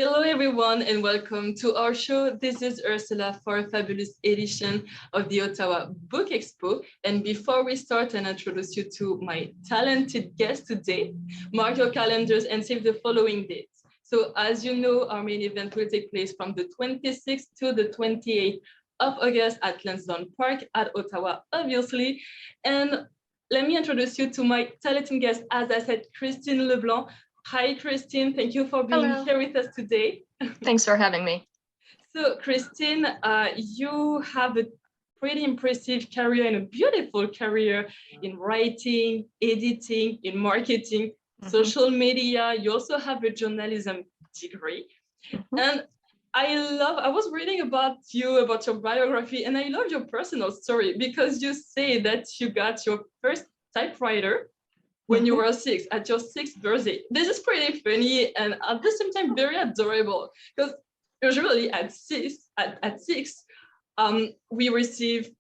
Hello, everyone, and welcome to our show. This is Ursula for a fabulous edition of the Ottawa Book Expo. And before we start and introduce you to my talented guest today, mark your calendars and save the following dates. So as you know, our main event will take place from the 26th to the 28th of August at Lansdowne Park at Ottawa, obviously. And let me introduce you to my talented guest, as I said, Christine LeBlanc. Hi, Christine. Thank you for being Hello. here with us today. Thanks for having me. So, Christine, you have a pretty impressive career and a beautiful career in writing, editing, in marketing, social media. You also have a journalism degree. And I was reading about you, about your biography, and I love your personal story because you say that you got your first typewriter when you were six, at your sixth birthday. This is pretty funny and at the same time very adorable because usually at six, we receive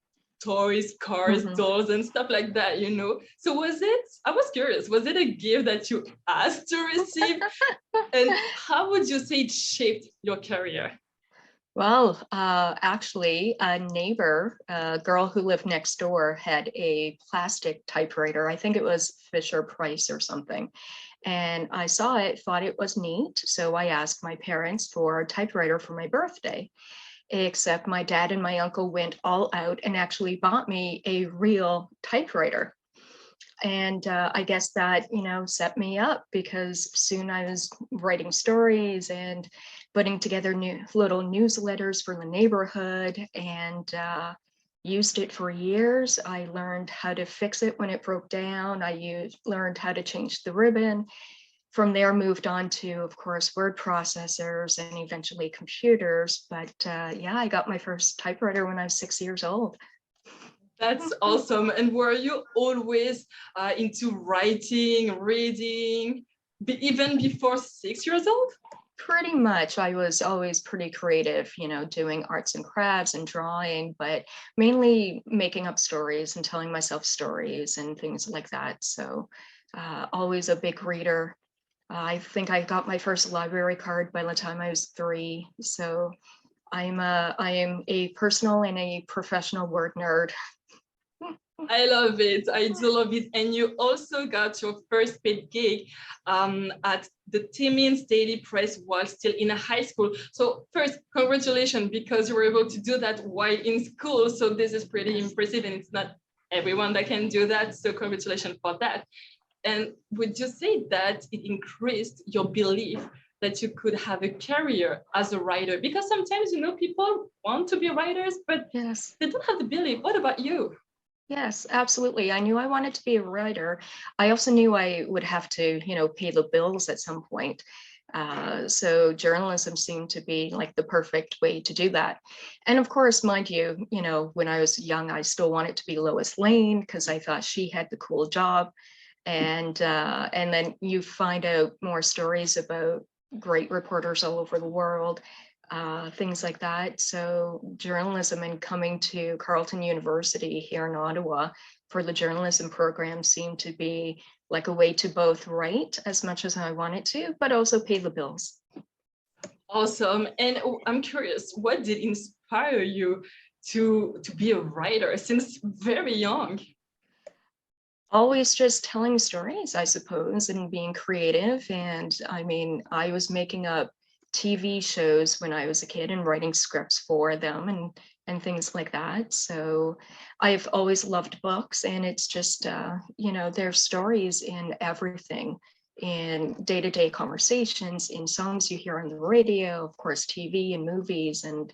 toys, cars, dolls, and stuff like that, you know? So I was curious, was it a gift that you asked to receive? And how would you say it shaped your career? Well, actually, a neighbor, a girl who lived next door, had a plastic typewriter. I think it was Fisher Price or something. And I saw it, thought it was neat. So I asked my parents for a typewriter for my birthday. Except my dad and my uncle went all out and actually bought me a real typewriter. And I guess that, set me up because soon I was writing stories and putting together little newsletters for the neighborhood and used it for years. I learned how to fix it when it broke down. Learned how to change the ribbon. From there, moved on to, of course, word processors and eventually computers. But yeah, I got my first typewriter when I was 6 years old. That's awesome. And were you always into writing, reading, even before 6 years old? Pretty much. I was always pretty creative, doing arts and crafts and drawing, but mainly making up stories and telling myself stories and things like that. So always a big reader. I think I got my first library card by the time I was 3. So I am a personal and a professional word nerd. I love it. I do love it. And you also got your first paid gig at the Timmins Daily Press while still in a high school. So first, congratulations, because you were able to do that while in school. So this is pretty impressive, and it's not everyone that can do that. So congratulations for that. And would you say that it increased your belief that you could have a career as a writer? Because sometimes, people want to be writers, but yes, they don't have the belief. What about you? Yes, absolutely. I knew I wanted to be a writer. I also knew I would have to, pay the bills at some point. So journalism seemed to be like the perfect way to do that. And of course, mind you, when I was young, I still wanted to be Lois Lane because I thought she had the cool job. And then you find out more stories about great reporters all over the world. Things like that. So journalism and coming to Carleton University here in Ottawa for the journalism program seemed to be like a way to both write as much as I wanted to, but also pay the bills. Awesome. And I'm curious, what did inspire you to be a writer since very young? Always just telling stories, I suppose, and being creative. And I mean, I was making up TV shows when I was a kid and writing scripts for them and things like that. So I've always loved books, and it's just there's stories in everything, in day-to-day conversations, in songs you hear on the radio, of course, TV and movies, and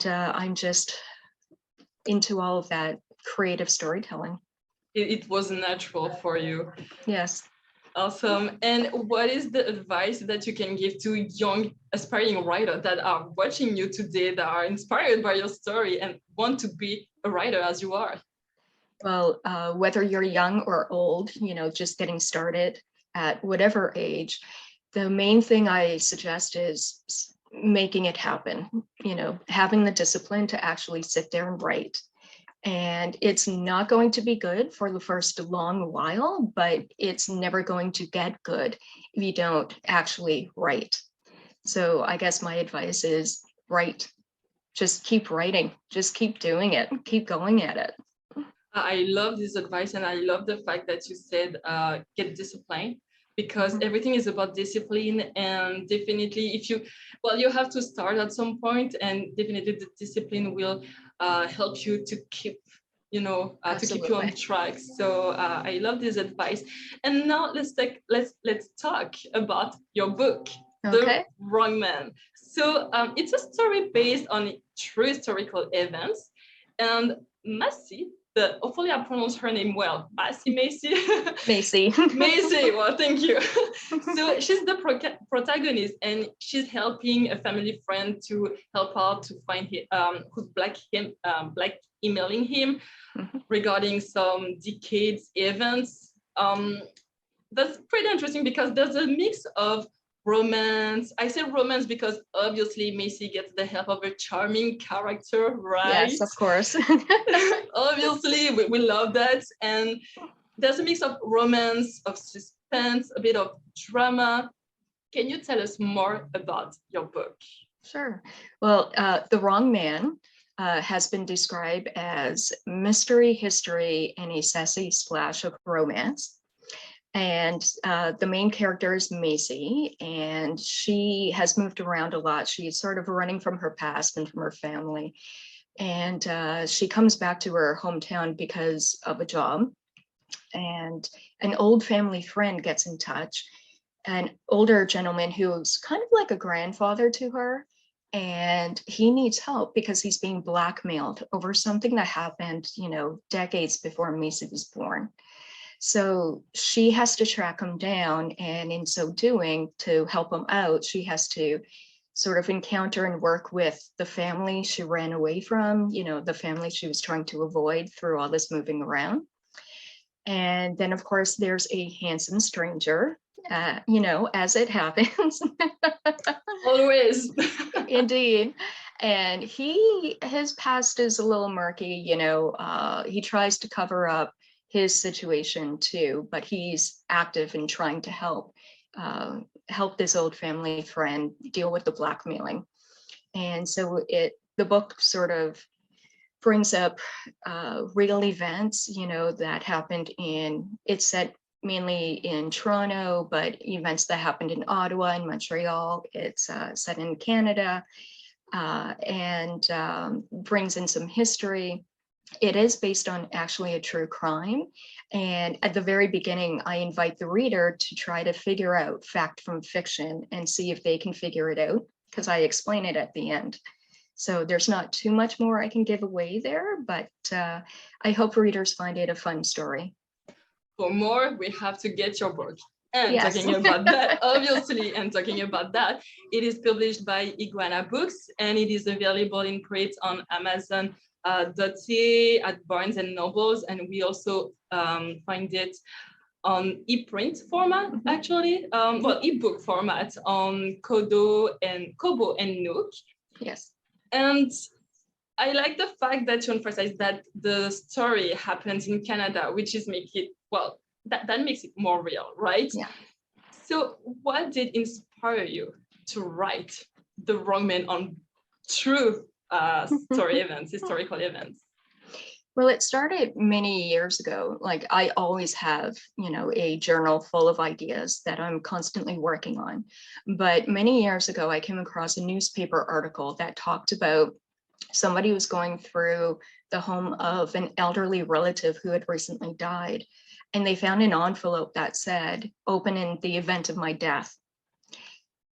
I'm just into all of that creative storytelling. It was natural for you. Yes. Awesome. And what is the advice that you can give to young aspiring writers that are watching you today, that are inspired by your story and want to be a writer as you are? Well, whether you're young or old, just getting started at whatever age, the main thing I suggest is making it happen, having the discipline to actually sit there and write. And it's not going to be good for the first long while, but it's never going to get good if you don't actually write. So I guess my advice is write, just keep writing, just keep doing it, keep going at it. I love this advice, and I love the fact that you said get discipline, because everything is about discipline. And definitely, if you, well, you have to start at some point, and definitely the discipline will help you to keep, to keep you on Absolutely. track. So I love this advice. And now let's talk about your book, The Okay. Wrong Man. So it's a story based on true historical events, and Massey, hopefully I pronounced her name well, Macy. Macy. Macy, well, thank you. So she's the protagonist, and she's helping a family friend to help out to find him, who's black emailing him regarding some decades events. That's pretty interesting because there's a mix of romance. I say romance because obviously Macy gets the help of a charming character, right? Yes, of course. Obviously, we love that. And there's a mix of romance, of suspense, a bit of drama. Can you tell us more about your book? Sure. Well, The Wrong Man has been described as mystery, history, and a sassy splash of romance. And the main character is Macy, and she has moved around a lot. She's sort of running from her past and from her family. And she comes back to her hometown because of a job. And an old family friend gets in touch, an older gentleman who's kind of like a grandfather to her. And he needs help because he's being blackmailed over something that happened, decades before Macy was born. So she has to track him down. And in so doing, to help him out, she has to sort of encounter and work with the family she ran away from, the family she was trying to avoid through all this moving around. And then, of course, there's a handsome stranger, as it happens. Always. Indeed. And his past is a little murky, he tries to cover up his situation too, but he's active in trying to help this old family friend deal with the blackmailing. And so the book sort of brings up real events, that happened it's set mainly in Toronto, but events that happened in Ottawa and Montreal. It's set in Canada, and brings in some history. It is based on actually a true crime. And at the very beginning, I invite the reader to try to figure out fact from fiction and see if they can figure it out, because I explain it at the end. So there's not too much more I can give away there, but I hope readers find it a fun story. For more, we have to get your book. And Yes. talking about that, obviously, and talking about that, it is published by Iguana Books, and it is available in print on Amazon. .ca, at Barnes and Nobles, and we also find it on e-print format, actually, ebook format on Kobo and Nook. Yes. And I like the fact that you emphasize that the story happens in Canada, which is that makes it more real, right? Yeah. So what did inspire you to write The Wrong Man on true historical events? Well, it started many years ago. Like, I always have, a journal full of ideas that I'm constantly working on. But many years ago, I came across a newspaper article that talked about somebody was going through the home of an elderly relative who had recently died. And they found an envelope that said, "Open in the event of my death."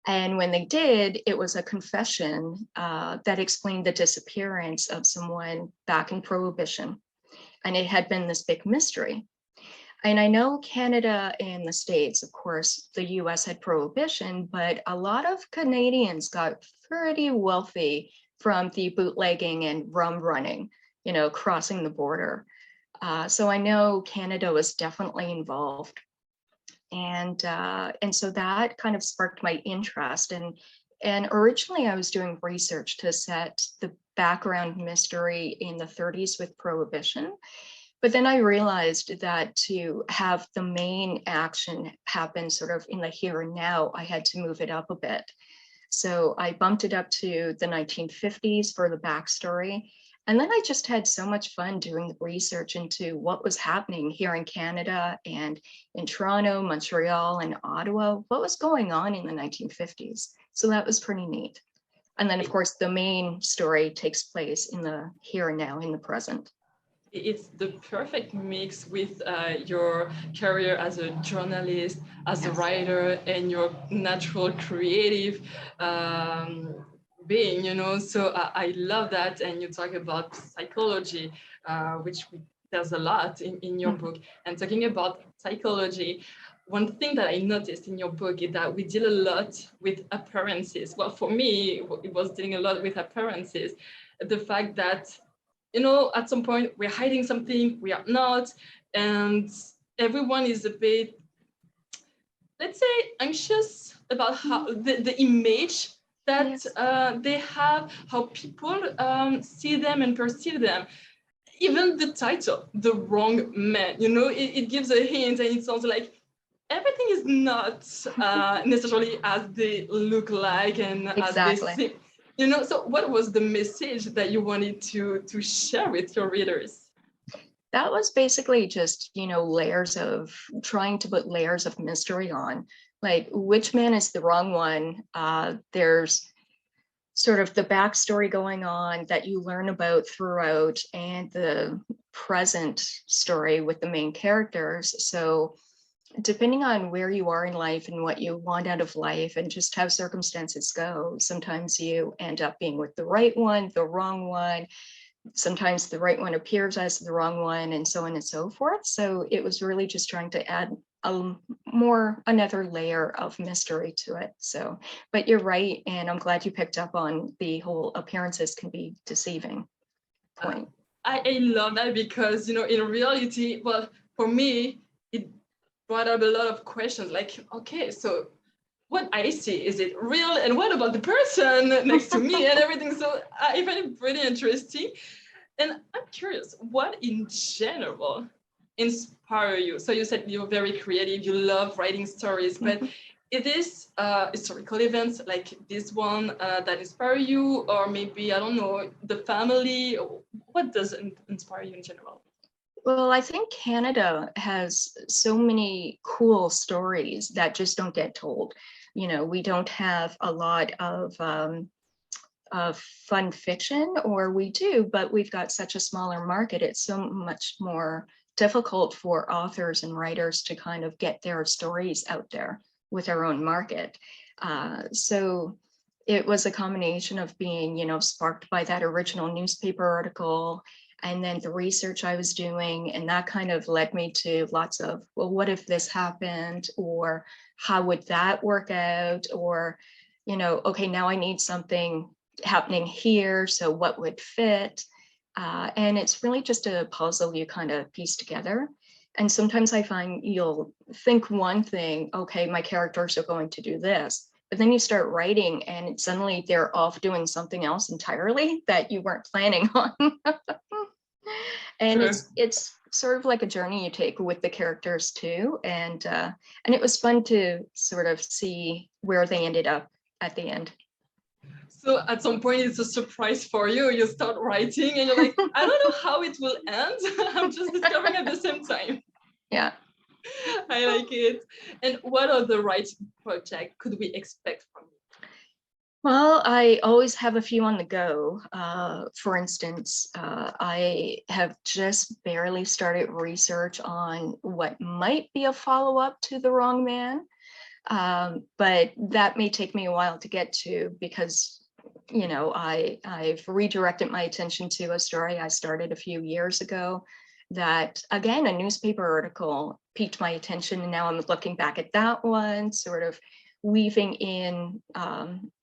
And when they did, it was a confession that explained the disappearance of someone back in Prohibition. And it had been this big mystery. And I know Canada and the States, of course, the US had Prohibition, but a lot of Canadians got pretty wealthy from the bootlegging and rum running, crossing the border. So I know Canada was definitely involved. And so that kind of sparked my interest. And originally I was doing research to set the background mystery in the 30s with Prohibition. But then I realized that to have the main action happen sort of in the here and now, I had to move it up a bit. So I bumped it up to the 1950s for the backstory. And then I just had so much fun doing the research into what was happening here in Canada and in Toronto, Montreal, and Ottawa, what was going on in the 1950s. So that was pretty neat. And then, of course, the main story takes place in the here and now, in the present. It's the perfect mix with your career as a journalist, as a writer, and your natural creative being, you know. So I love that. And you talk about psychology, which there's a lot in your book. And talking about psychology, one thing that I noticed in your book is that we deal a lot with appearances. Well, for me, it was dealing a lot with appearances. The fact that, you know, at some point we're hiding something, we are not, and everyone is a bit, let's say, anxious about how the image that they have, how people see them and perceive them. Even the title, The Wrong Man, you know, it gives a hint, and it sounds like everything is not necessarily as they look like and as they seem. You know, so what was the message that you wanted to share with your readers? That was basically just, you know, layers of trying to put layers of mystery on, like which man is the wrong one. There's sort of the backstory going on that you learn about throughout, and the present story with the main characters. So depending on where you are in life and what you want out of life and just how circumstances go, sometimes you end up being with the right one, the wrong one. Sometimes the right one appears as the wrong one, and so on and so forth. So it was really just trying to add another layer of mystery to it. So, but you're right, and I'm glad you picked up on the whole appearances can be deceiving point. I love that, because, you know, in reality, well, for me, it brought up a lot of questions, like, okay, so what I see, is it real? And what about the person next to me and everything? So I find it pretty interesting. And I'm curious, what in general inspire you? So you said you're very creative, you love writing stories, but it is historical events like this one that inspire you, or maybe, I don't know, the family? What does inspire you in general? Well, I think Canada has so many cool stories that just don't get told. You know, we don't have a lot of fun fiction, or we do, but we've got such a smaller market. It's so much more difficult for authors and writers to kind of get their stories out there with our own market. So it was a combination of being, you know, sparked by that original newspaper article, and then the research I was doing, and that kind of led me to lots of, well, what if this happened, or how would that work out, or, you know, okay, now I need something happening here, so what would fit? And it's really just a puzzle you kind of piece together. And sometimes I find you'll think one thing, okay, my characters are going to do this, but then you start writing and suddenly they're off doing something else entirely that you weren't planning on. And it's sort of like a journey you take with the characters too. And it was fun to sort of see where they ended up at the end. So at some point it's a surprise for you. You start writing and you're like, I don't know how it will end. I'm just discovering at the same time. Yeah. I like it. And what other writing project could we expect from you? Well, I always have a few on the go. For instance, I have just barely started research on what might be a follow-up to The Wrong Man, but that may take me a while to get to, because, you know, I've redirected my attention to a story I started a few years ago that, again, a newspaper article piqued my attention, and now I'm looking back at that one, sort of weaving in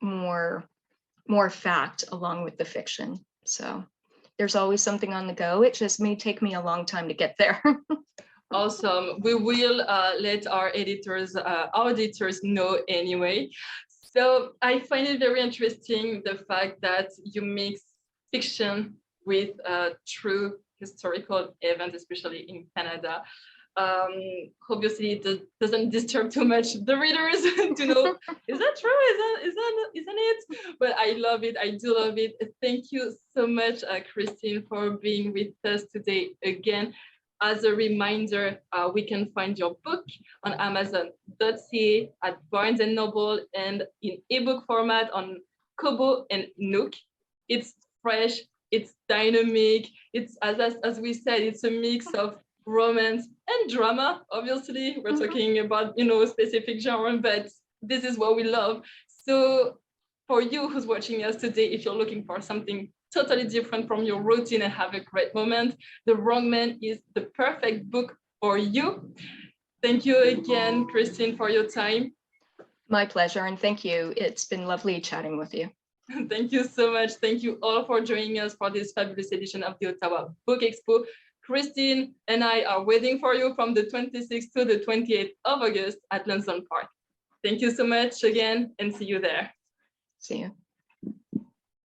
more fact along with the fiction. So there's always something on the go. It just may take me a long time to get there. Awesome. We will let our auditors know anyway. So I find it very interesting, the fact that you mix fiction with true historical events, especially in Canada. Obviously, it doesn't disturb too much the readers to know, is that true? Isn't it? But I love it. I do love it. Thank you so much, Christine, for being with us today again. As a reminder, we can find your book on Amazon.ca, at Barnes & Noble, and in ebook format on Kobo and Nook. It's fresh, it's dynamic, it's, as we said, it's a mix of romance and drama. Obviously, we're talking about, a specific genre, but this is what we love. So for you who's watching us today, if you're looking for something totally different from your routine and have a great moment, The Wrong Man is the perfect book for you. Thank you again, Christine, for your time. My pleasure, and thank you. It's been lovely chatting with you. Thank you so much. Thank you all for joining us for this fabulous edition of the Ottawa Book Expo. Christine and I are waiting for you from the 26th to the 28th of August at Lansdowne Park. Thank you so much again, and see you there. See you.